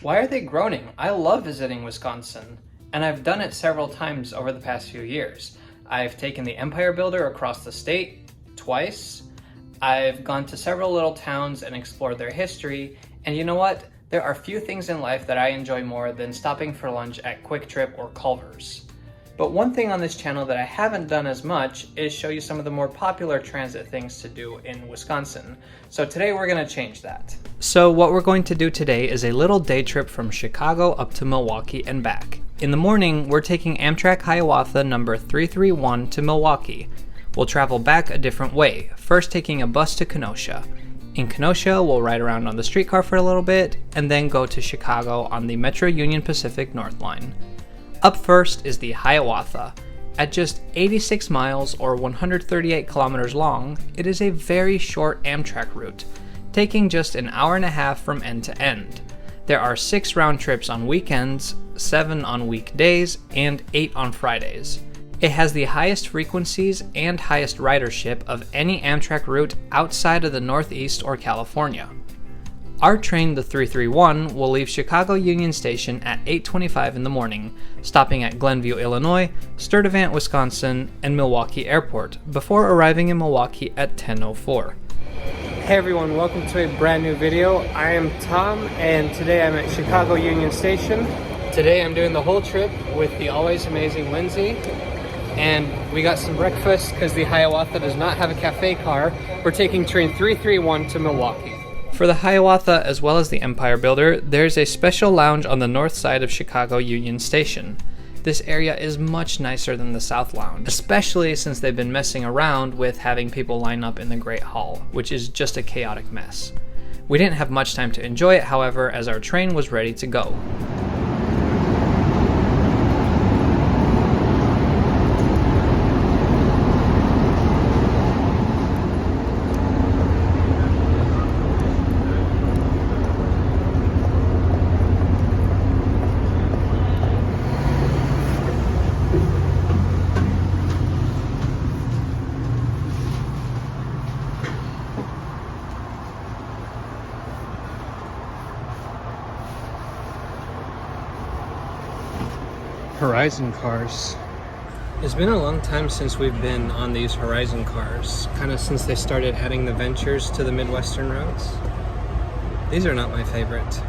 Why are they groaning? I love visiting Wisconsin, and I've done it several times over the past few years. I've taken the Empire Builder across the state twice. I've gone to several little towns and explored their history, and you know what? There are few things in life that I enjoy more than stopping for lunch at Quick Trip or Culver's. But one thing on this channel that I haven't done as much is show you some of the more popular transit things to do in Wisconsin. So today we're going to change that. So what we're going to do today is a little day trip from Chicago up to Milwaukee and back. In the morning, we're taking Amtrak Hiawatha number 331 to Milwaukee. We'll travel back a different way, first taking a bus to Kenosha. In Kenosha, we'll ride around on the streetcar for a little bit, and then go to Chicago on the Metro Union Pacific North Line. Up first is the Hiawatha. At just 86 miles or 138 kilometers long, it is a very short Amtrak route, taking just an hour and a half from end to end. There are 6 round trips on weekends, 7 on weekdays, and 8 on Fridays. It has the highest frequencies and highest ridership of any Amtrak route outside of the Northeast or California. Our train, the 331, will leave Chicago Union Station at 8:25 in the morning, stopping at Glenview, Illinois, Sturtevant, Wisconsin, and Milwaukee Airport, before arriving in Milwaukee at 10:04. Hey everyone, welcome to a brand new video. I am Tom, and today I'm at Chicago Union Station. Today I'm doing the whole trip with the always amazing Lindsay, and we got some breakfast because the Hiawatha does not have a cafe car. We're taking train 331 to Milwaukee. For the Hiawatha as well as the Empire Builder, there's a special lounge on the north side of Chicago Union Station. This area is much nicer than the South Lounge, especially since they've been messing around with having people line up in the Great Hall, which is just a chaotic mess. We didn't have much time to enjoy it, however, as our train was ready to go. Horizon cars. It's been a long time since we've been on these Horizon cars, kind of since they started adding the ventures to the Midwestern routes. These are not my favorite.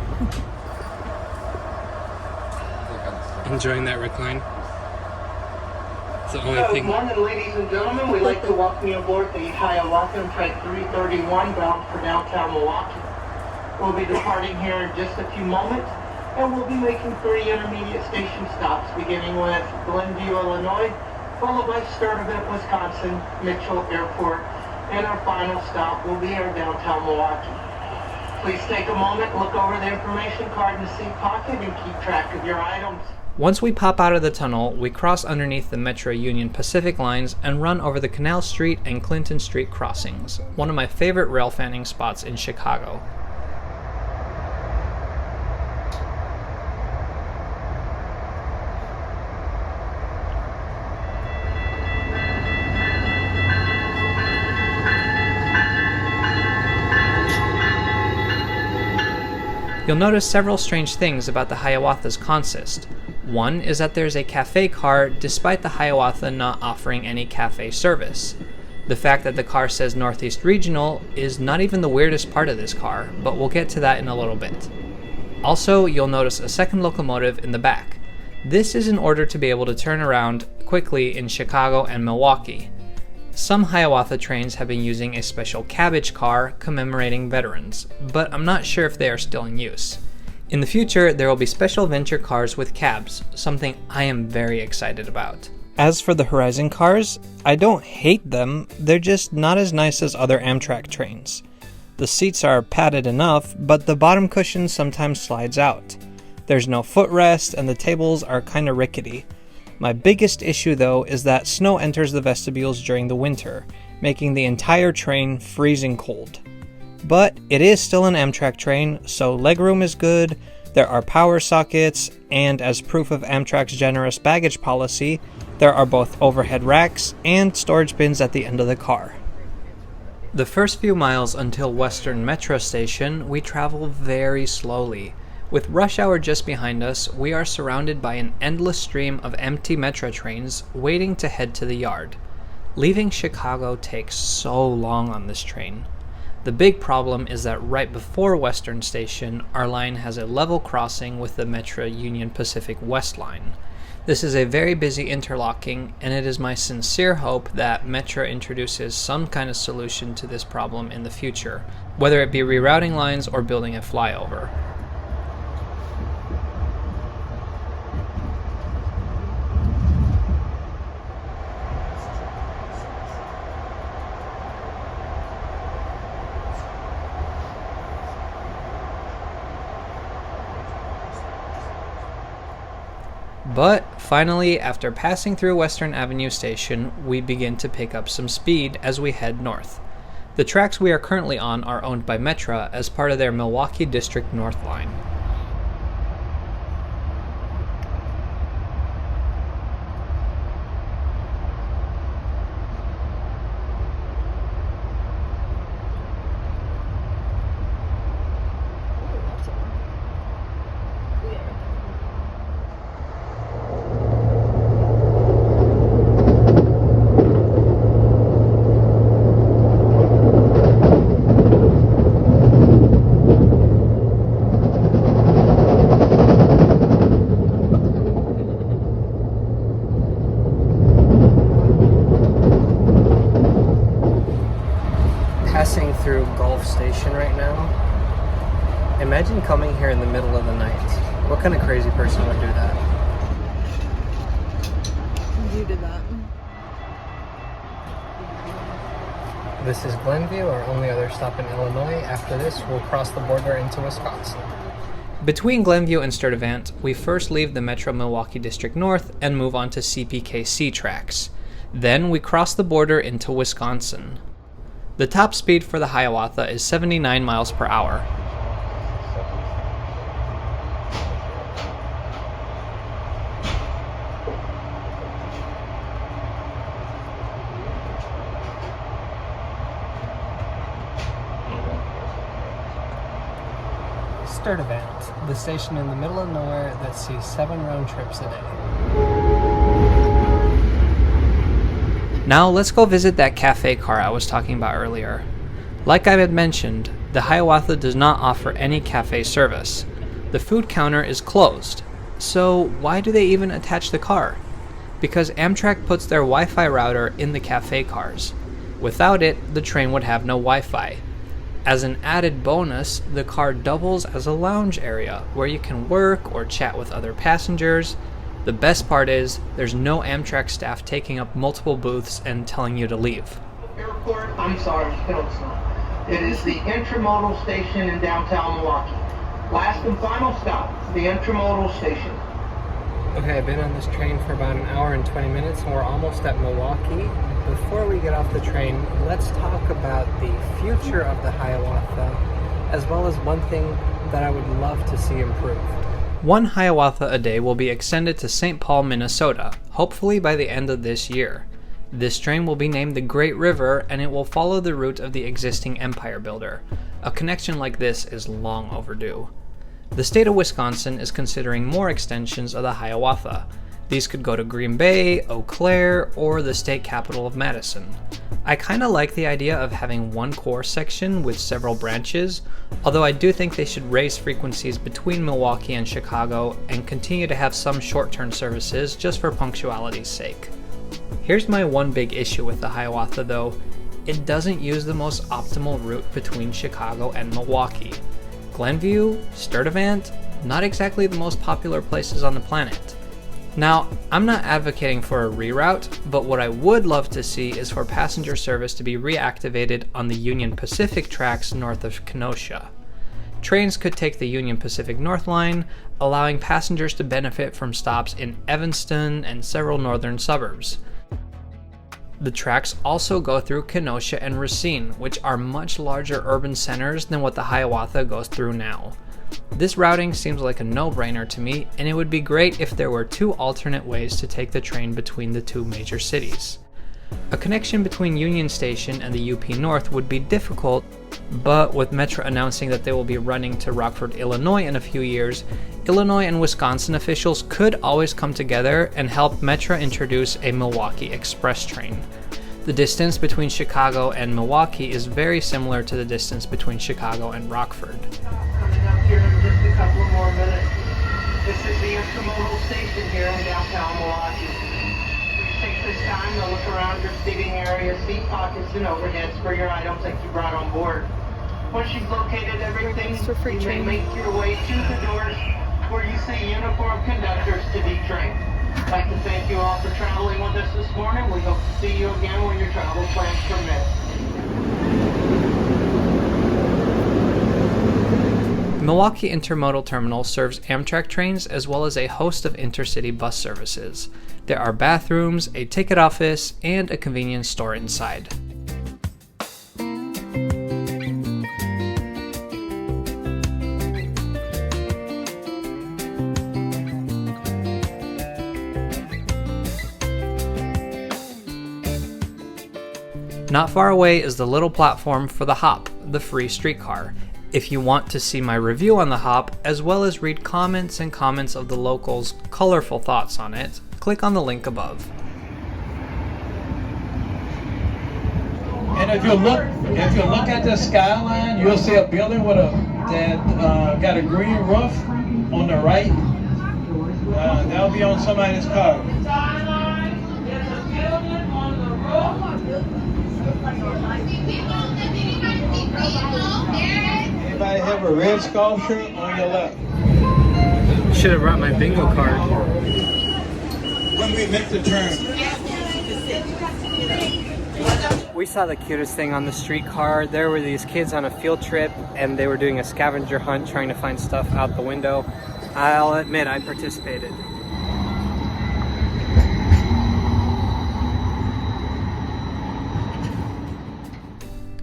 Enjoying that recline? It's the only thing. Good morning, ladies and gentlemen. We'd like to welcome you aboard the Hiawatha on track 331 bound for downtown Milwaukee. We'll be departing here in just a few moments, and we'll be making 3 intermediate station stops, beginning with Glenview, Illinois, followed by Sturtevant, Wisconsin, Mitchell Airport, and our final stop will be our downtown Milwaukee. Please take a moment, look over the information card in the seat pocket, and keep track of your items. Once we pop out of the tunnel, we cross underneath the Metro Union Pacific lines and run over the Canal Street and Clinton Street crossings, one of my favorite rail fanning spots in Chicago. You'll notice several strange things about the Hiawatha's consist. One is that there's a cafe car despite the Hiawatha not offering any cafe service. The fact that the car says Northeast Regional is not even the weirdest part of this car, but we'll get to that in a little bit. Also, you'll notice a second locomotive in the back. This is in order to be able to turn around quickly in Chicago and Milwaukee. Some Hiawatha trains have been using a special cabbage car commemorating veterans, but I'm not sure if they are still in use. In the future, there will be special venture cars with cabs, something I am very excited about. As for the Horizon cars, I don't hate them, they're just not as nice as other Amtrak trains. The seats are padded enough, but the bottom cushion sometimes slides out. There's no footrest, and the tables are kinda rickety. My biggest issue though is that snow enters the vestibules during the winter, making the entire train freezing cold. But it is still an Amtrak train, so legroom is good, there are power sockets, and as proof of Amtrak's generous baggage policy, there are both overhead racks and storage bins at the end of the car. The first few miles until Western Metro Station, we travel very slowly. With rush hour just behind us, we are surrounded by an endless stream of empty Metro trains waiting to head to the yard. Leaving Chicago takes so long on this train. The big problem is that right before Western Station, our line has a level crossing with the Metro Union Pacific West line. This is a very busy interlocking, and it is my sincere hope that Metro introduces some kind of solution to this problem in the future, whether it be rerouting lines or building a flyover. But finally, after passing through Western Avenue Station, we begin to pick up some speed as we head north. The tracks we are currently on are owned by Metra as part of their Milwaukee District North line. Passing through Gulf Station right now. Imagine coming here in the middle of the night. What kind of crazy person would do that? You did that. This is Glenview, our only other stop in Illinois. After this, we'll cross the border into Wisconsin. Between Glenview and Sturtevant, we first leave the Metro Milwaukee District North and move on to CPKC tracks. Then we cross the border into Wisconsin. The top speed for the Hiawatha is 79 miles per hour. Sturtevant, the station in the middle of nowhere that sees 7 round trips a day. Now let's go visit that cafe car I was talking about earlier. Like I had mentioned, the Hiawatha does not offer any cafe service. The food counter is closed. So why do they even attach the car? Because Amtrak puts their Wi-Fi router in the cafe cars. Without it, the train would have no Wi-Fi. As an added bonus, the car doubles as a lounge area where you can work or chat with other passengers. The best part is, there's no Amtrak staff taking up multiple booths and telling you to leave. Airport, I'm sorry, no, it's not. It is the intermodal station in downtown Milwaukee. Last and final stop, the intermodal station. Okay, I've been on this train for about an hour and 20 minutes and we're almost at Milwaukee. Before we get off the train, let's talk about the future of the Hiawatha, as well as one thing that I would love to see improved. One Hiawatha a day will be extended to St. Paul, Minnesota, hopefully by the end of this year. This train will be named the Great River and it will follow the route of the existing Empire Builder. A connection like this is long overdue. The state of Wisconsin is considering more extensions of the Hiawatha. These could go to Green Bay, Eau Claire, or the state capital of Madison. I kinda like the idea of having one core section with several branches, although I do think they should raise frequencies between Milwaukee and Chicago and continue to have some short-term services just for punctuality's sake. Here's my one big issue with the Hiawatha though. It doesn't use the most optimal route between Chicago and Milwaukee. Glenview, Sturtevant, not exactly the most popular places on the planet. Now, I'm not advocating for a reroute, but what I would love to see is for passenger service to be reactivated on the Union Pacific tracks north of Kenosha. Trains could take the Union Pacific North Line, allowing passengers to benefit from stops in Evanston and several northern suburbs. The tracks also go through Kenosha and Racine, which are much larger urban centers than what the Hiawatha goes through now. This routing seems like a no-brainer to me, and it would be great if there were 2 alternate ways to take the train between the 2 major cities. A connection between Union Station and the UP North would be difficult, but with Metra announcing that they will be running to Rockford, Illinois in a few years, Illinois and Wisconsin officials could always come together and help Metra introduce a Milwaukee Express train. The distance between Chicago and Milwaukee is very similar to the distance between Chicago and Rockford. Coming up here in just a couple more minutes. This is the intermodal station here in downtown Milwaukee. Please take this time to look around your seating area, seat pockets, and overheads for your items that you brought on board. Once you've located everything, you may make your way to the doors where you see uniformed conductors to the train. I'd like to thank you all for traveling with us this morning. We hope to see you again when your travel plans permit. Milwaukee Intermodal Terminal serves Amtrak trains as well as a host of intercity bus services. There are bathrooms, a ticket office, and a convenience store inside. Not far away is the little platform for the Hop, the free streetcar. If you want to see my review on the Hop, as well as read comments and comments of the locals' colorful thoughts on it, click on the link above. And if you look at the skyline, you'll see a building with got a green roof on the right. That'll be on somebody's car. Anybody have a red sculpture on your left? Should have brought my bingo card. When we make the turn. We saw the cutest thing on the streetcar. There were these kids on a field trip and they were doing a scavenger hunt trying to find stuff out the window. I'll admit I participated.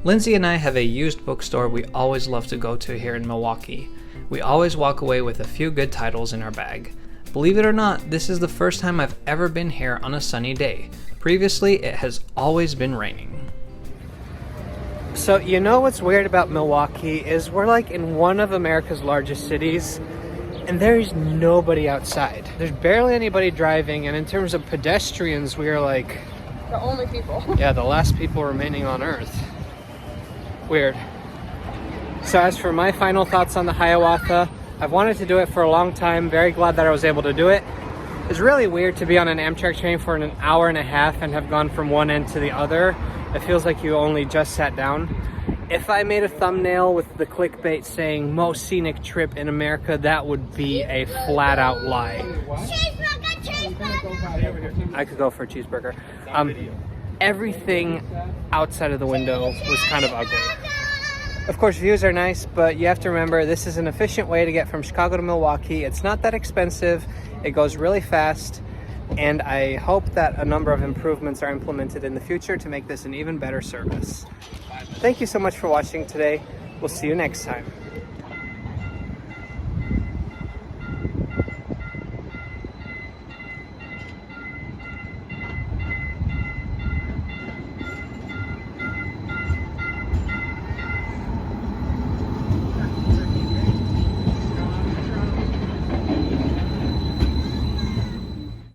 Lindsay and I have a used bookstore we always love to go to here in Milwaukee. We always walk away with a few good titles in our bag. Believe it or not, this is the first time I've ever been here on a sunny day. Previously, it has always been raining. So, you know what's weird about Milwaukee is we're like in one of America's largest cities, and there's nobody outside. There's barely anybody driving, and in terms of pedestrians, we are like... the only people. Yeah, the last people remaining on Earth. Weird. So as for my final thoughts on the Hiawatha, I've wanted to do it for a long time. Very glad that I was able to do it. It's really weird to be on an Amtrak train for an hour and a half and have gone from one end to the other. It feels like you only just sat down. If I made a thumbnail with the clickbait saying most scenic trip in America, that would be a flat out lie. Cheeseburger! I could go for a cheeseburger. Everything outside of the window was kind of ugly. Of course, views are nice, but you have to remember this is an efficient way to get from Chicago to Milwaukee. It's not that expensive, it goes really fast, and I hope that a number of improvements are implemented in the future to make this an even better service. Thank you so much for watching today. We'll see you next time.